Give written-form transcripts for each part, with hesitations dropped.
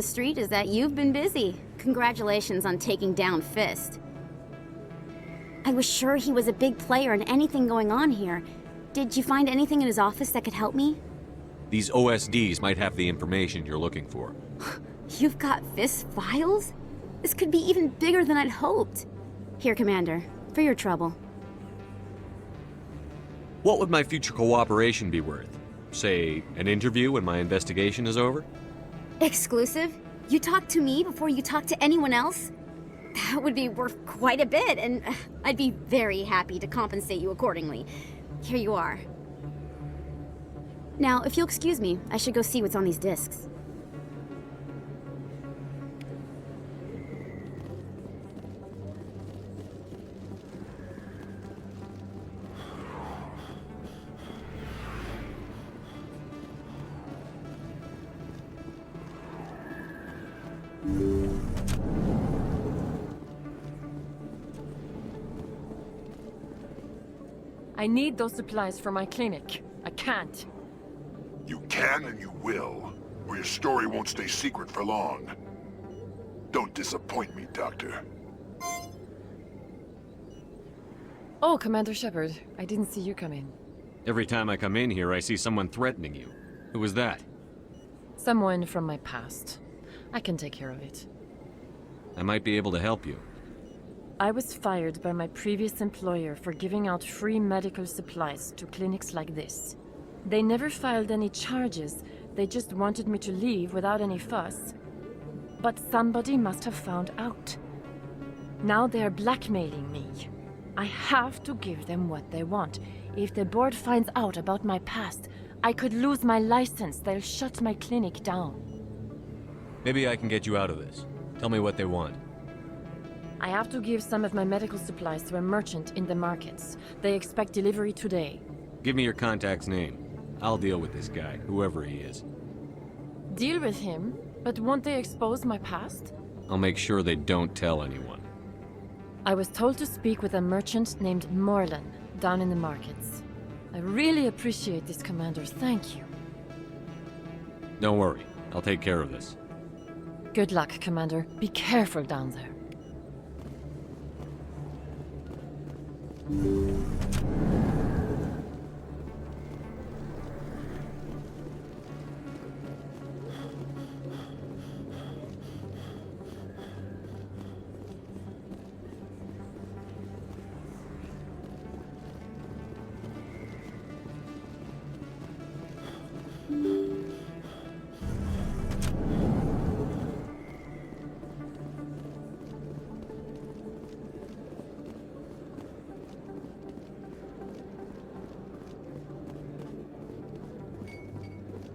the street is that you've been busy. Congratulations on taking down Fist. I was sure he was a big player in anything going on here. Did you find anything in his office that could help me? These OSDs might have the information you're looking for. You've got Fist files? This could be even bigger than I'd hoped. Here, Commander, for your trouble. What would my future cooperation be worth? Say, an interview when my investigation is over? Exclusive? You talk to me before you talk to anyone else? That would be worth quite a bit, and I'd be very happy to compensate you accordingly. Here you are. Now, if you'll excuse me, I should go see what's on these discs. I need those supplies for my clinic. I can't. You can and you will, or your story won't stay secret for long. Don't disappoint me, Doctor. Oh, Commander Shepard. I didn't see you come in. Every time I come in here, I see someone threatening you. Who was that? Someone from my past. I can take care of it. I might be able to help you. I was fired by my previous employer for giving out free medical supplies to clinics like this. They never filed any charges. They just wanted me to leave without any fuss. But somebody must have found out. Now they're blackmailing me. I have to give them what they want. If the board finds out about my past, I could lose my license. They'll shut my clinic down. Maybe I can get you out of this. Tell me what they want. I have to give some of my medical supplies to a merchant in the markets. They expect delivery today. Give me your contact's name. I'll deal with this guy, whoever he is. Deal with him? But won't they expose my past? I'll make sure they don't tell anyone. I was told to speak with a merchant named Morlan down in the markets. I really appreciate this, Commander. Thank you. Don't worry. I'll take care of this. Good luck, Commander. Be careful down there.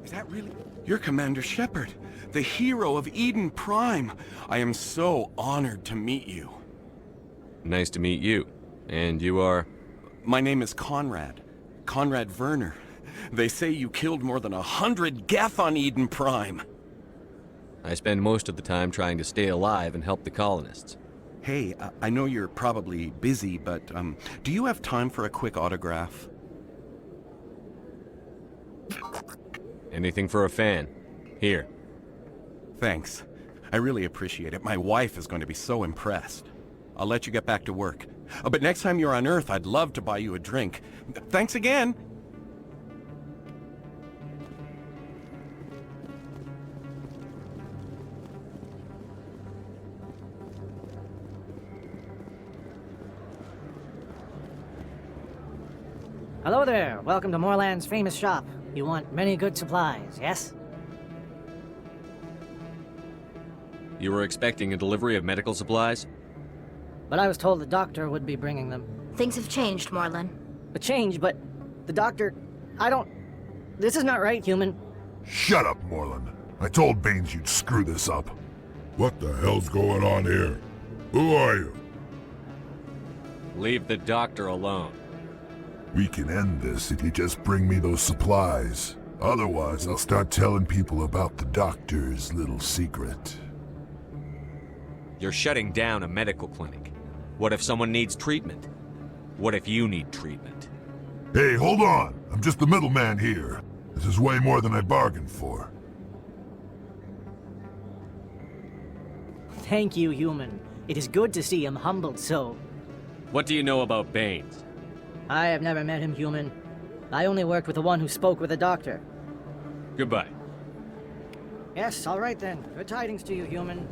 Is that really? You're Commander Shepard, the hero of Eden Prime. I am so honored to meet you. Nice to meet you. And you are? My name is Conrad. Conrad Werner. They say you killed more than 100 Geth on Eden Prime. I spend most of the time trying to stay alive and help the colonists. Hey, I know you're probably busy, but do you have time for a quick autograph? Anything for a fan. Here. Thanks. I really appreciate it. My wife is going to be so impressed. I'll let you get back to work. But next time you're on Earth, I'd love to buy you a drink. Thanks again! Hello there. Welcome to Morland's famous shop. You want many good supplies, yes? You were expecting a delivery of medical supplies? But I was told the doctor would be bringing them. Things have changed, Morlan. A change, but the doctor... This is not right, human. Shut up, Morlan. I told Baines you'd screw this up. What the hell's going on here? Who are you? Leave the doctor alone. We can end this if you just bring me those supplies. Otherwise, I'll start telling people about the doctor's little secret. You're shutting down a medical clinic. What if someone needs treatment? What if you need treatment? Hey, hold on! I'm just the middleman here. This is way more than I bargained for. Thank you, human. It is good to see him humbled so. What do you know about Baines? I have never met him, human. I only worked with the one who spoke with the doctor. Goodbye. Yes, all right then. Good tidings to you, human.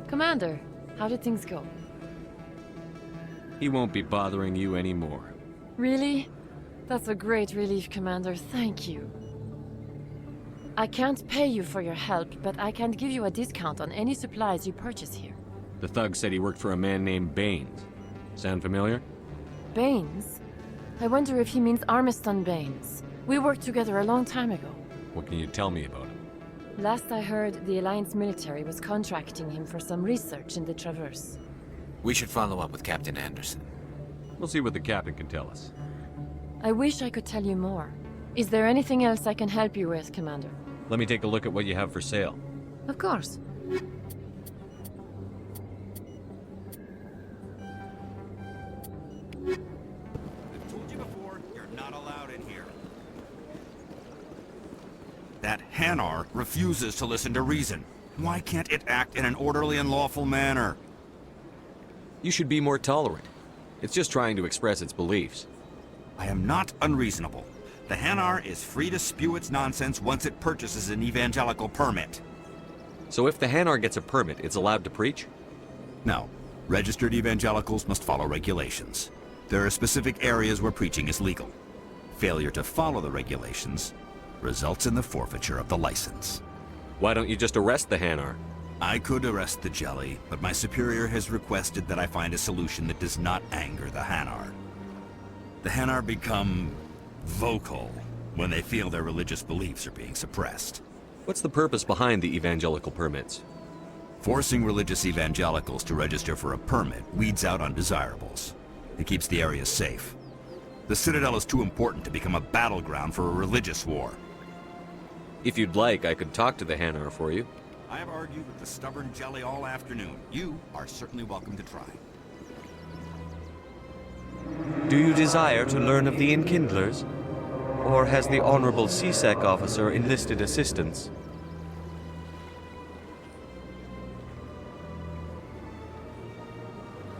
Commander, how did things go? He won't be bothering you anymore. Really? That's a great relief, Commander. Thank you. I can't pay you for your help, but I can give you a discount on any supplies you purchase here. The thug said he worked for a man named Baines. Sound familiar? Baines? I wonder if he means Armiston Baines. We worked together a long time ago. What can you tell me about him? Last I heard, the Alliance military was contracting him for some research in the Traverse. We should follow up with Captain Anderson. We'll see what the captain can tell us. I wish I could tell you more. Is there anything else I can help you with, Commander? Let me take a look at what you have for sale. Of course. I've told you before, you're not allowed in here. That Hanar refuses to listen to reason. Why can't it act in an orderly and lawful manner? You should be more tolerant. It's just trying to express its beliefs. I am not unreasonable. The Hanar is free to spew its nonsense once it purchases an evangelical permit. So if the Hanar gets a permit, it's allowed to preach? No. Registered evangelicals must follow regulations. There are specific areas where preaching is legal. Failure to follow the regulations results in the forfeiture of the license. Why don't you just arrest the Hanar? I could arrest the jelly, but my superior has requested that I find a solution that does not anger the Hanar. The Hanar become vocal when they feel their religious beliefs are being suppressed. What's the purpose behind the evangelical permits? Forcing religious evangelicals to register for a permit weeds out undesirables. It keeps the area safe. The Citadel is too important to become a battleground for a religious war. If you'd like, I could talk to the Hanar for you. I have argued with the stubborn jelly all afternoon. You are certainly welcome to try. Do you desire to learn of the Enkindlers? Or has the Honorable CSEC officer enlisted assistance?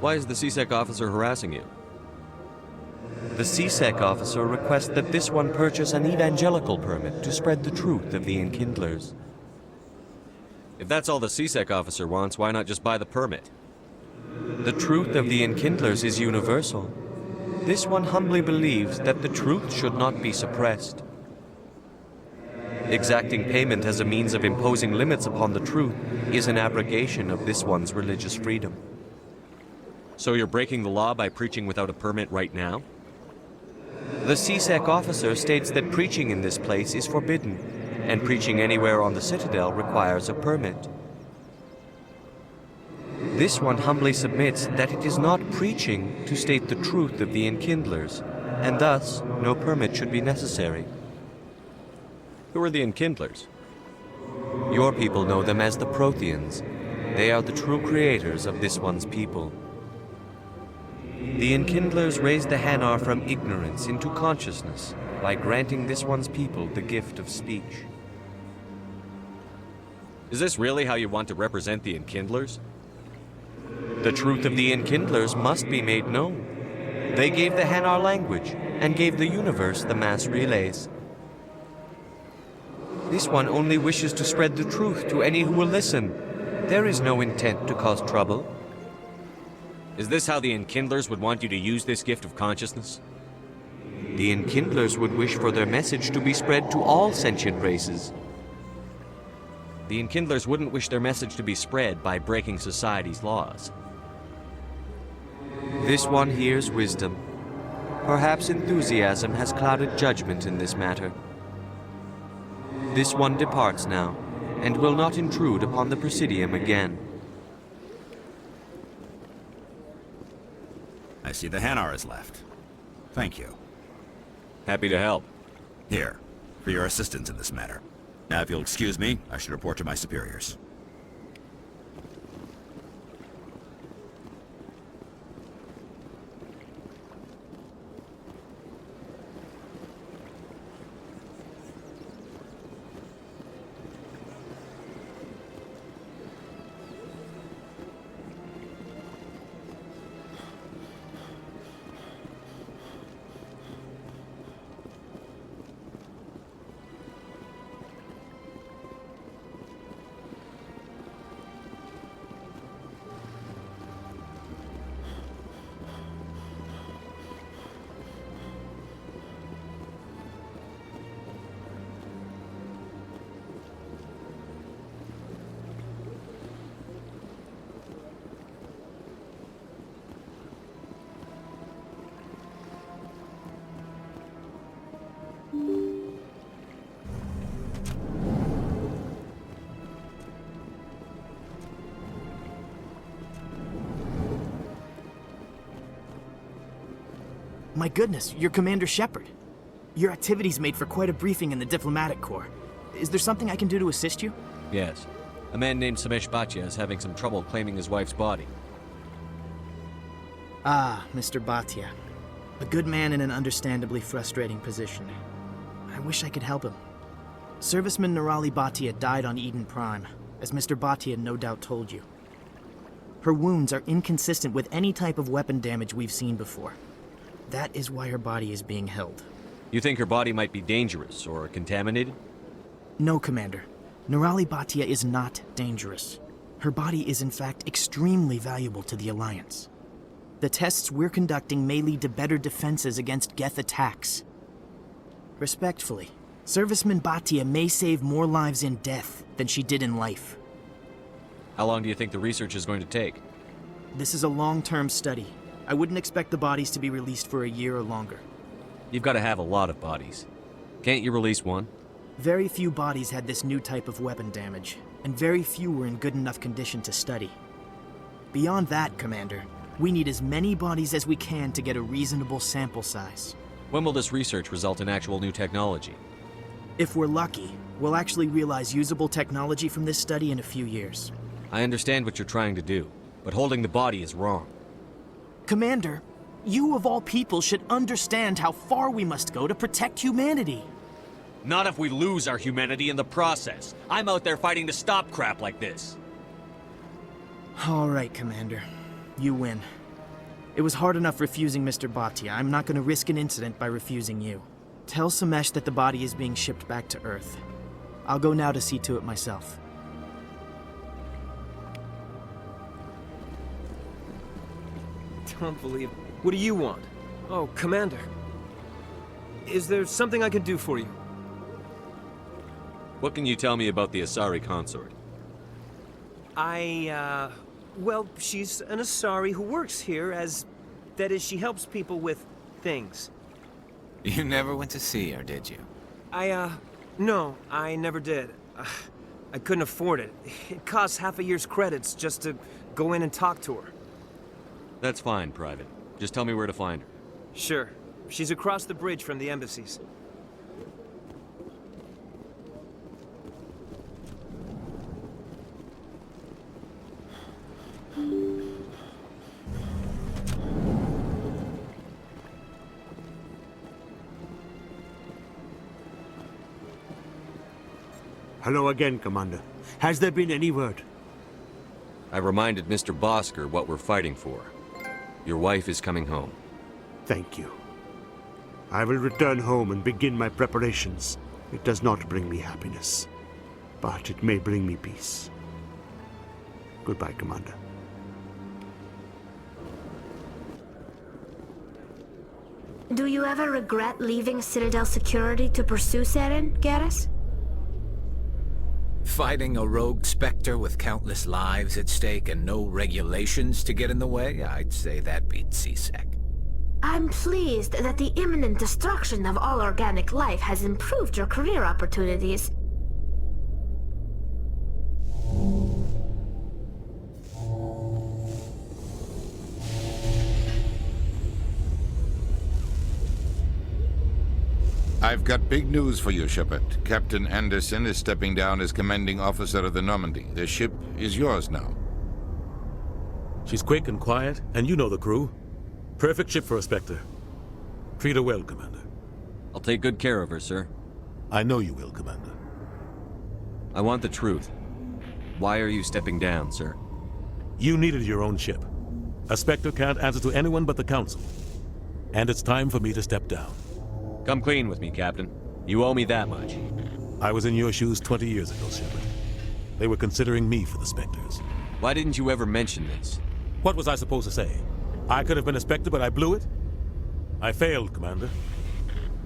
Why is the CSEC officer harassing you? The CSEC officer requests that this one purchase an evangelical permit to spread the truth of the Enkindlers. If that's all the CSEC officer wants, why not just buy the permit? The truth of the Enkindlers is universal. This one humbly believes that the truth should not be suppressed. Exacting payment as a means of imposing limits upon the truth is an abrogation of this one's religious freedom. So you're breaking the law by preaching without a permit right now? The CSEC officer states that preaching in this place is forbidden, and preaching anywhere on the Citadel requires a permit. This one humbly submits that it is not preaching to state the truth of the Enkindlers, and thus no permit should be necessary. Who are the Enkindlers? Your people know them as the Protheans. They are the true creators of this one's people. The Enkindlers raised the Hanar from ignorance into consciousness by granting this one's people the gift of speech. Is this really how you want to represent the Enkindlers? The truth of the Enkindlers must be made known. They gave the Hanar language and gave the universe the mass relays. This one only wishes to spread the truth to any who will listen. There is no intent to cause trouble. Is this how the Enkindlers would want you to use this gift of consciousness? The Enkindlers would wish for their message to be spread to all sentient races. The Enkindlers wouldn't wish their message to be spread by breaking society's laws. This one hears wisdom. Perhaps enthusiasm has clouded judgment in this matter. This one departs now, and will not intrude upon the Presidium again. I see the Hanar is left. Thank you. Happy to help. Here, for your assistance in this matter. Now, if you'll excuse me, I should report to my superiors. My goodness, you're Commander Shepard. Your activities made for quite a briefing in the diplomatic corps. Is there something I can do to assist you? Yes. A man named Samesh Bhatia is having some trouble claiming his wife's body. Ah, Mr. Bhatia. A good man in an understandably frustrating position. I wish I could help him. Serviceman Nirali Bhatia died on Eden Prime, as Mr. Bhatia no doubt told you. Her wounds are inconsistent with any type of weapon damage we've seen before. That is why her body is being held. You think her body might be dangerous or contaminated? No, Commander. Nirali Bhatia is not dangerous. Her body is in fact extremely valuable to the Alliance. The tests we're conducting may lead to better defenses against Geth attacks. Respectfully, Serviceman Bhatia may save more lives in death than she did in life. How long do you think the research is going to take? This is a long-term study. I wouldn't expect the bodies to be released for a year or longer. You've got to have a lot of bodies. Can't you release one? Very few bodies had this new type of weapon damage, and very few were in good enough condition to study. Beyond that, Commander, we need as many bodies as we can to get a reasonable sample size. When will this research result in actual new technology? If we're lucky, we'll actually realize usable technology from this study in a few years. I understand what you're trying to do, but holding the body is wrong. Commander, you of all people should understand how far we must go to protect humanity. Not if we lose our humanity in the process. I'm out there fighting to stop crap like this. All right, Commander. You win. It was hard enough refusing Mr. Bhatia. I'm not going to risk an incident by refusing you. Tell Samesh that the body is being shipped back to Earth. I'll go now to see to it myself. Don't believe it. What do you want? Oh, Commander. Is there something I can do for you? What can you tell me about the Asari consort? Well, she's an Asari who works here as... That is, she helps people with things. You never went to see her, did you? No, I never did. I couldn't afford it. It costs half a year's credits just to go in and talk to her. That's fine, Private. Just tell me where to find her. Sure. She's across the bridge from the embassies. Hello again, Commander. Has there been any word? I reminded Mr. Bosker what we're fighting for. Your wife is coming home. Thank you. I will return home and begin my preparations. It does not bring me happiness, but it may bring me peace. Goodbye, Commander. Do you ever regret leaving Citadel Security to pursue Seren, Garrus? Fighting a rogue Spectre with countless lives at stake and no regulations to get in the way? I'd say that beats CSEC. I'm pleased that the imminent destruction of all organic life has improved your career opportunities. I've got big news for you, Shepard. Captain Anderson is stepping down as commanding officer of the Normandy. The ship is yours now. She's quick and quiet, and you know the crew. Perfect ship for a Spectre. Treat her well, Commander. I'll take good care of her, sir. I know you will, Commander. I want the truth. Why are you stepping down, sir? You needed your own ship. A Spectre can't answer to anyone but the Council. And it's time for me to step down. Come clean with me, Captain. You owe me that much. I was in your shoes 20 years ago, Shepard. They were considering me for the Spectres. Why didn't you ever mention this? What was I supposed to say? I could have been a Spectre, but I blew it? I failed, Commander.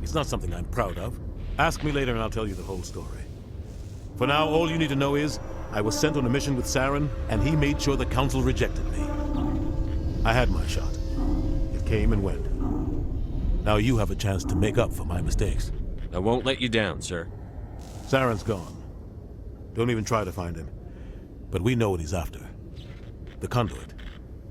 It's not something I'm proud of. Ask me later and I'll tell you the whole story. For now, all you need to know is, I was sent on a mission with Saren, and he made sure the Council rejected me. I had my shot. It came and went. Now you have a chance to make up for my mistakes. I won't let you down, sir. Saren's gone. Don't even try to find him. But we know what he's after. The conduit.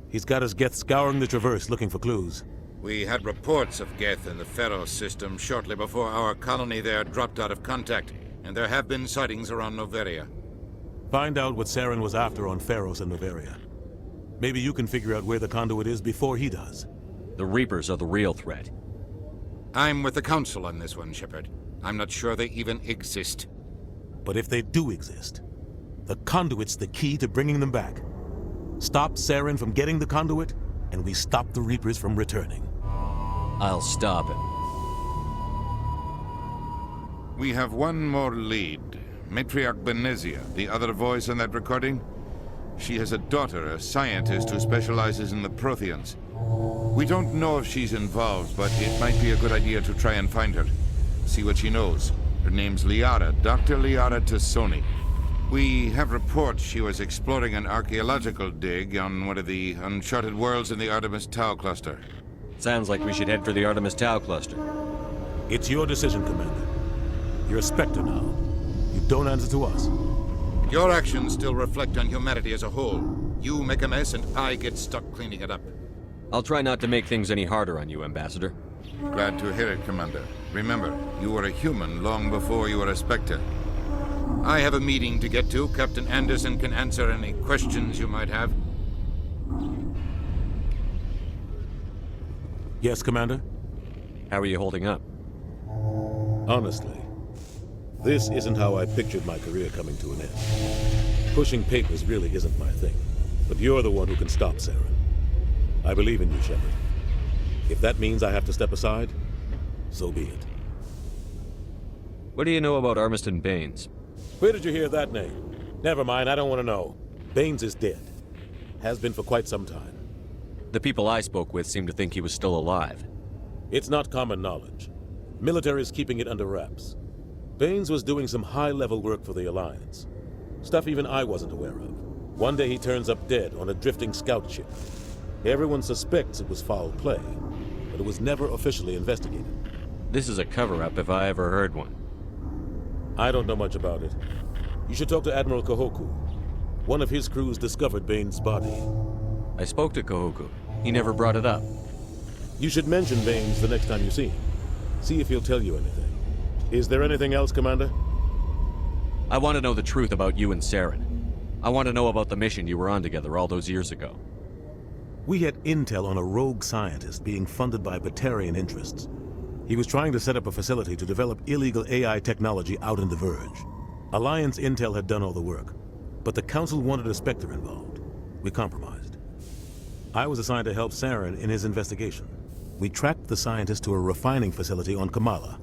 He's got his Geth scouring the Traverse looking for clues. We had reports of Geth in the Pharos system shortly before our colony there dropped out of contact, and there have been sightings around Noveria. Find out what Saren was after on Pharos and Noveria. Maybe you can figure out where the conduit is before he does. The Reapers are the real threat. I'm with the Council on this one, Shepard. I'm not sure they even exist. But if they do exist, the conduit's the key to bringing them back. Stop Saren from getting the conduit, and we stop the Reapers from returning. I'll stop him. We have one more lead. Matriarch Benezia, the other voice in that recording. She has a daughter, a scientist who specializes in the Protheans. We don't know if she's involved, but it might be a good idea to try and find her. See what she knows. Her name's Liara, Dr. Liara Tassoni. We have reports she was exploring an archaeological dig on one of the uncharted worlds in the Artemis Tau cluster. Sounds like we should head for the Artemis Tau cluster. It's your decision, Commander. You're a Spectre now. You don't answer to us. Your actions still reflect on humanity as a whole. You make a mess and I get stuck cleaning it up. I'll try not to make things any harder on you, Ambassador. Glad to hear it, Commander. Remember, you were a human long before you were a Spectre. I have a meeting to get to. Captain Anderson can answer any questions you might have. Yes, Commander? How are you holding up? Honestly, this isn't how I pictured my career coming to an end. Pushing papers really isn't my thing. But you're the one who can stop Saren. I believe in you, Shepard. If that means I have to step aside, so be it. What do you know about Armiston Baines? Where did you hear that name? Never mind, I don't want to know. Baines is dead. Has been for quite some time. The people I spoke with seem to think he was still alive. It's not common knowledge. Military's keeping it under wraps. Baines was doing some high-level work for the Alliance. Stuff even I wasn't aware of. One day he turns up dead on a drifting scout ship. Everyone suspects it was foul play, but it was never officially investigated. This is a cover-up if I ever heard one. I don't know much about it. You should talk to Admiral Kahoku. One of his crews discovered Baines' body. I spoke to Kahoku. He never brought it up. You should mention Baines the next time you see him. See if he'll tell you anything. Is there anything else, Commander? I want to know the truth about you and Saren. I want to know about the mission you were on together all those years ago. We had intel on a rogue scientist being funded by Batarian interests. He was trying to set up a facility to develop illegal AI technology out in the Verge. Alliance intel had done all the work, but the Council wanted a Spectre involved. We compromised. I was assigned to help Saren in his investigation. We tracked the scientist to a refining facility on Kamala.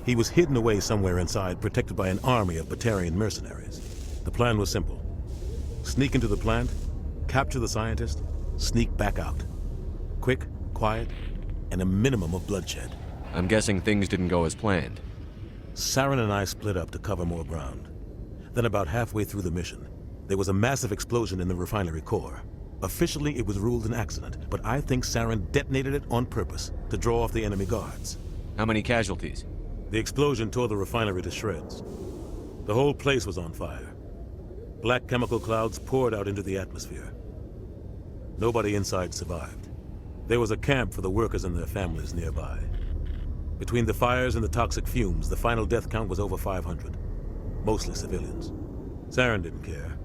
He was hidden away somewhere inside, protected by an army of Batarian mercenaries. The plan was simple. Sneak into the plant, capture the scientist, sneak back out. Quick, quiet, and a minimum of bloodshed. I'm guessing things didn't go as planned. Saren and I split up to cover more ground. Then about halfway through the mission, there was a massive explosion in the refinery core. Officially, it was ruled an accident, but I think Saren detonated it on purpose to draw off the enemy guards. How many casualties? The explosion tore the refinery to shreds. The whole place was on fire. Black chemical clouds poured out into the atmosphere. Nobody inside survived. There was a camp for the workers and their families nearby. Between the fires and the toxic fumes, the final death count was over 500. Mostly civilians. Saren didn't care.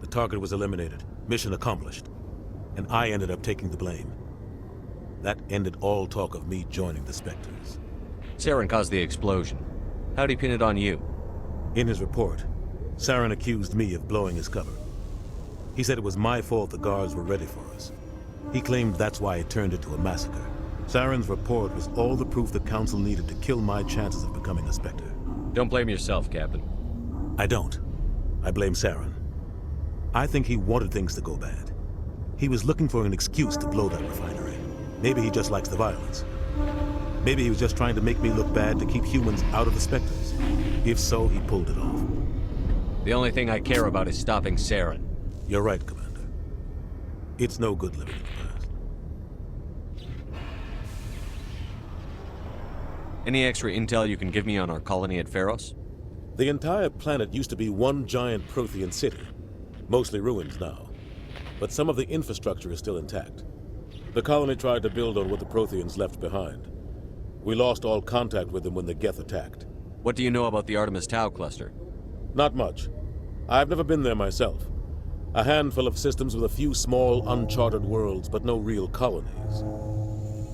The target was eliminated, mission accomplished. And I ended up taking the blame. That ended all talk of me joining the Spectres. Saren caused the explosion. How'd he pin it on you? In his report, Saren accused me of blowing his cover. He said it was my fault the guards were ready for us. He claimed that's why it turned into a massacre. Saren's report was all the proof the Council needed to kill my chances of becoming a Spectre. Don't blame yourself, Captain. I don't. I blame Saren. I think he wanted things to go bad. He was looking for an excuse to blow that refinery. Maybe he just likes the violence. Maybe he was just trying to make me look bad to keep humans out of the Spectres. If so, he pulled it off. The only thing I care about is stopping Saren. You're right, Commander. It's no good living in the past. Any extra intel you can give me on our colony at Pharos? The entire planet used to be one giant Prothean city. Mostly ruins now. But some of the infrastructure is still intact. The colony tried to build on what the Protheans left behind. We lost all contact with them when the Geth attacked. What do you know about the Artemis Tau cluster? Not much. I've never been there myself. A handful of systems with a few small, uncharted worlds, but no real colonies.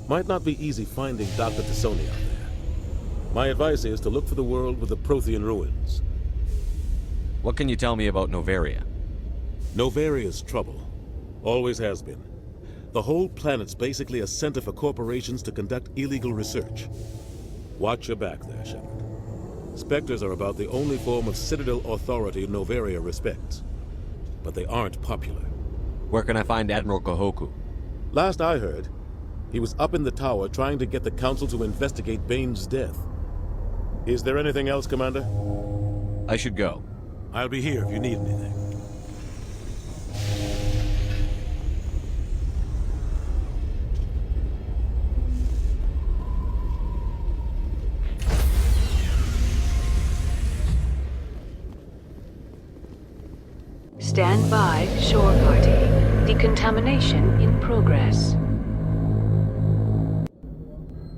Might not be easy finding Dr. T'Soni out there. My advice is to look for the world with the Prothean ruins. What can you tell me about Novaria? Novaria's trouble. Always has been. The whole planet's basically a center for corporations to conduct illegal research. Watch your back there, Shepard. Spectres are about the only form of Citadel authority Novaria respects. But they aren't popular. Where can I find Admiral Kahoku? Last I heard, he was up in the tower trying to get the Council to investigate Bane's death. Is there anything else, Commander? I should go. I'll be here if you need anything. Stand by, shore party. Decontamination in progress.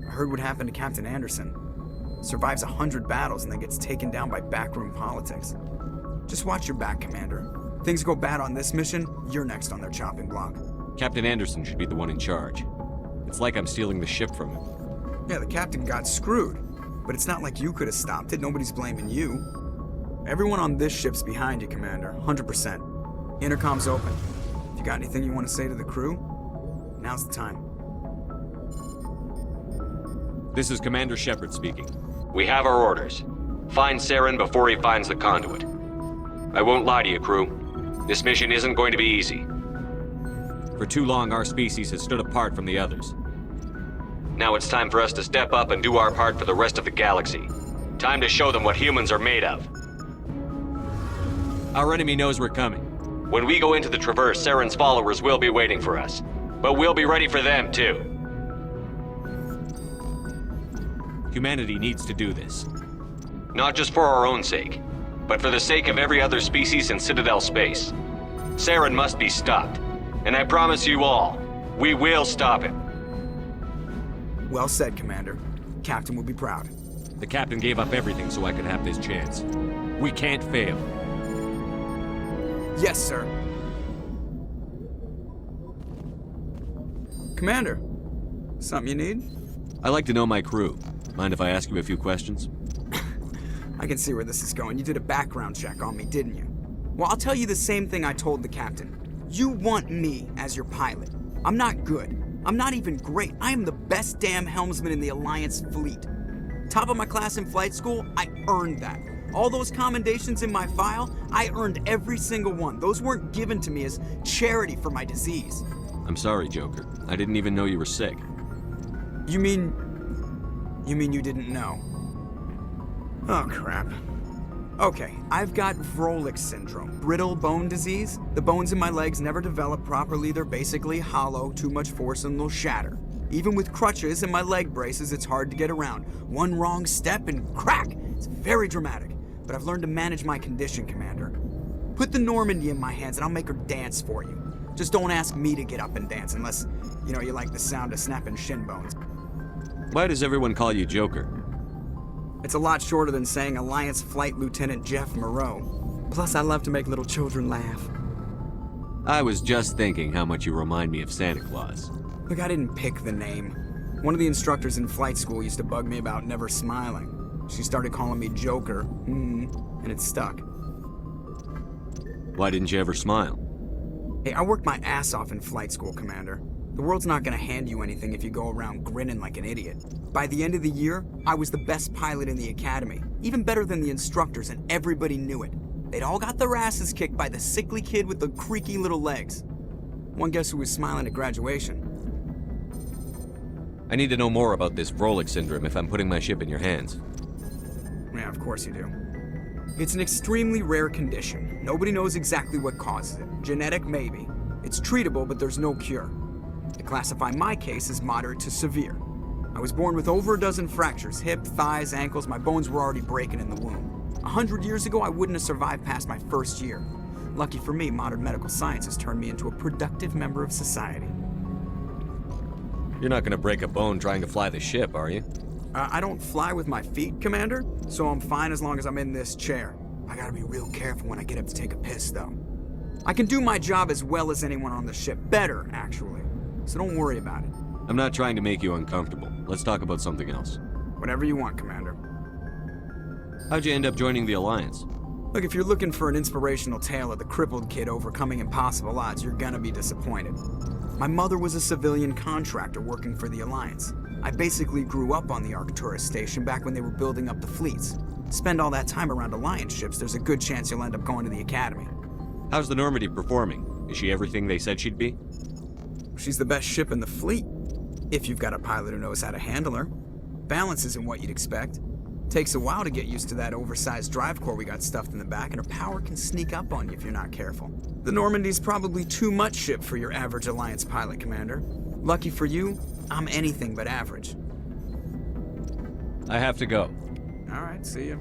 I heard what happened to Captain Anderson. Survives 100 battles and then gets taken down by backroom politics. Just watch your back, Commander. Things go bad on this mission, you're next on their chopping block. Captain Anderson should be the one in charge. It's like I'm stealing the ship from him. Yeah, the captain got screwed. But it's not like you could have stopped it. Nobody's blaming you. Everyone on this ship's behind you, Commander. 100%. Intercom's open. If you got anything you want to say to the crew, now's the time. This is Commander Shepard speaking. We have our orders. Find Saren before he finds the conduit. I won't lie to you, crew. This mission isn't going to be easy. For too long, our species has stood apart from the others. Now it's time for us to step up and do our part for the rest of the galaxy. Time to show them what humans are made of. Our enemy knows we're coming. When we go into the Traverse, Saren's followers will be waiting for us. But we'll be ready for them, too. Humanity needs to do this. Not just for our own sake, but for the sake of every other species in Citadel space. Saren must be stopped. And I promise you all, we will stop him. Well said, Commander. Captain will be proud. The captain gave up everything so I could have this chance. We can't fail. Yes, sir. Commander, something you need? I like to know my crew. Mind if I ask you a few questions? I can see where this is going. You did a background check on me, didn't you? Well, I'll tell you the same thing I told the captain. You want me as your pilot. I'm not good. I'm not even great. I am the best damn helmsman in the Alliance fleet. Top of my class in flight school, I earned that. All those commendations in my file, I earned every single one. Those weren't given to me as charity for my disease. I'm sorry, Joker. I didn't even know you were sick. You mean you didn't know? Oh, crap. Okay, I've got Vrolik syndrome, brittle bone disease. The bones in my legs never develop properly. They're basically hollow, too much force and they'll shatter. Even with crutches and my leg braces, it's hard to get around. One wrong step and crack! It's very dramatic. But I've learned to manage my condition, Commander. Put the Normandy in my hands and I'll make her dance for you. Just don't ask me to get up and dance unless, you know, you like the sound of snapping shin bones. Why does everyone call you Joker? It's a lot shorter than saying Alliance Flight Lieutenant Jeff Moreau. Plus, I love to make little children laugh. I was just thinking how much you remind me of Santa Claus. Look, I didn't pick the name. One of the instructors in flight school used to bug me about never smiling. She started calling me Joker, and it stuck. Why didn't you ever smile? Hey, I worked my ass off in flight school, Commander. The world's not gonna hand you anything if you go around grinning like an idiot. By the end of the year, I was the best pilot in the academy, even better than the instructors, and everybody knew it. They'd all got their asses kicked by the sickly kid with the creaky little legs. One guess who was smiling at graduation? I need to know more about this Vrolik syndrome if I'm putting my ship in your hands. Yeah, of course you do. It's an extremely rare condition. Nobody knows exactly what causes it. Genetic, maybe. It's treatable, but there's no cure. They classify my case as moderate to severe. I was born with over a dozen fractures, hip, thighs, ankles. My bones were already breaking in the womb. 100 years ago, I wouldn't have survived past my first year. Lucky for me, modern medical science has turned me into a productive member of society. You're not gonna break a bone trying to fly the ship, are you? I don't fly with my feet, Commander, so I'm fine as long as I'm in this chair. I gotta be real careful when I get up to take a piss, though. I can do my job as well as anyone on the ship. Better, actually. So don't worry about it. I'm not trying to make you uncomfortable. Let's talk about something else. Whatever you want, Commander. How'd you end up joining the Alliance? Look, if you're looking for an inspirational tale of the crippled kid overcoming impossible odds, you're gonna be disappointed. My mother was a civilian contractor working for the Alliance. I basically grew up on the Arcturus station back when they were building up the fleets. Spend all that time around Alliance ships, there's a good chance you'll end up going to the Academy. How's the Normandy performing? Is she everything they said she'd be? She's the best ship in the fleet, if you've got a pilot who knows how to handle her. Balance isn't what you'd expect. Takes a while to get used to that oversized drive core we got stuffed in the back, and her power can sneak up on you if you're not careful. The Normandy's probably too much ship for your average Alliance pilot, Commander. Lucky for you, I'm anything but average. I have to go. All right, see you.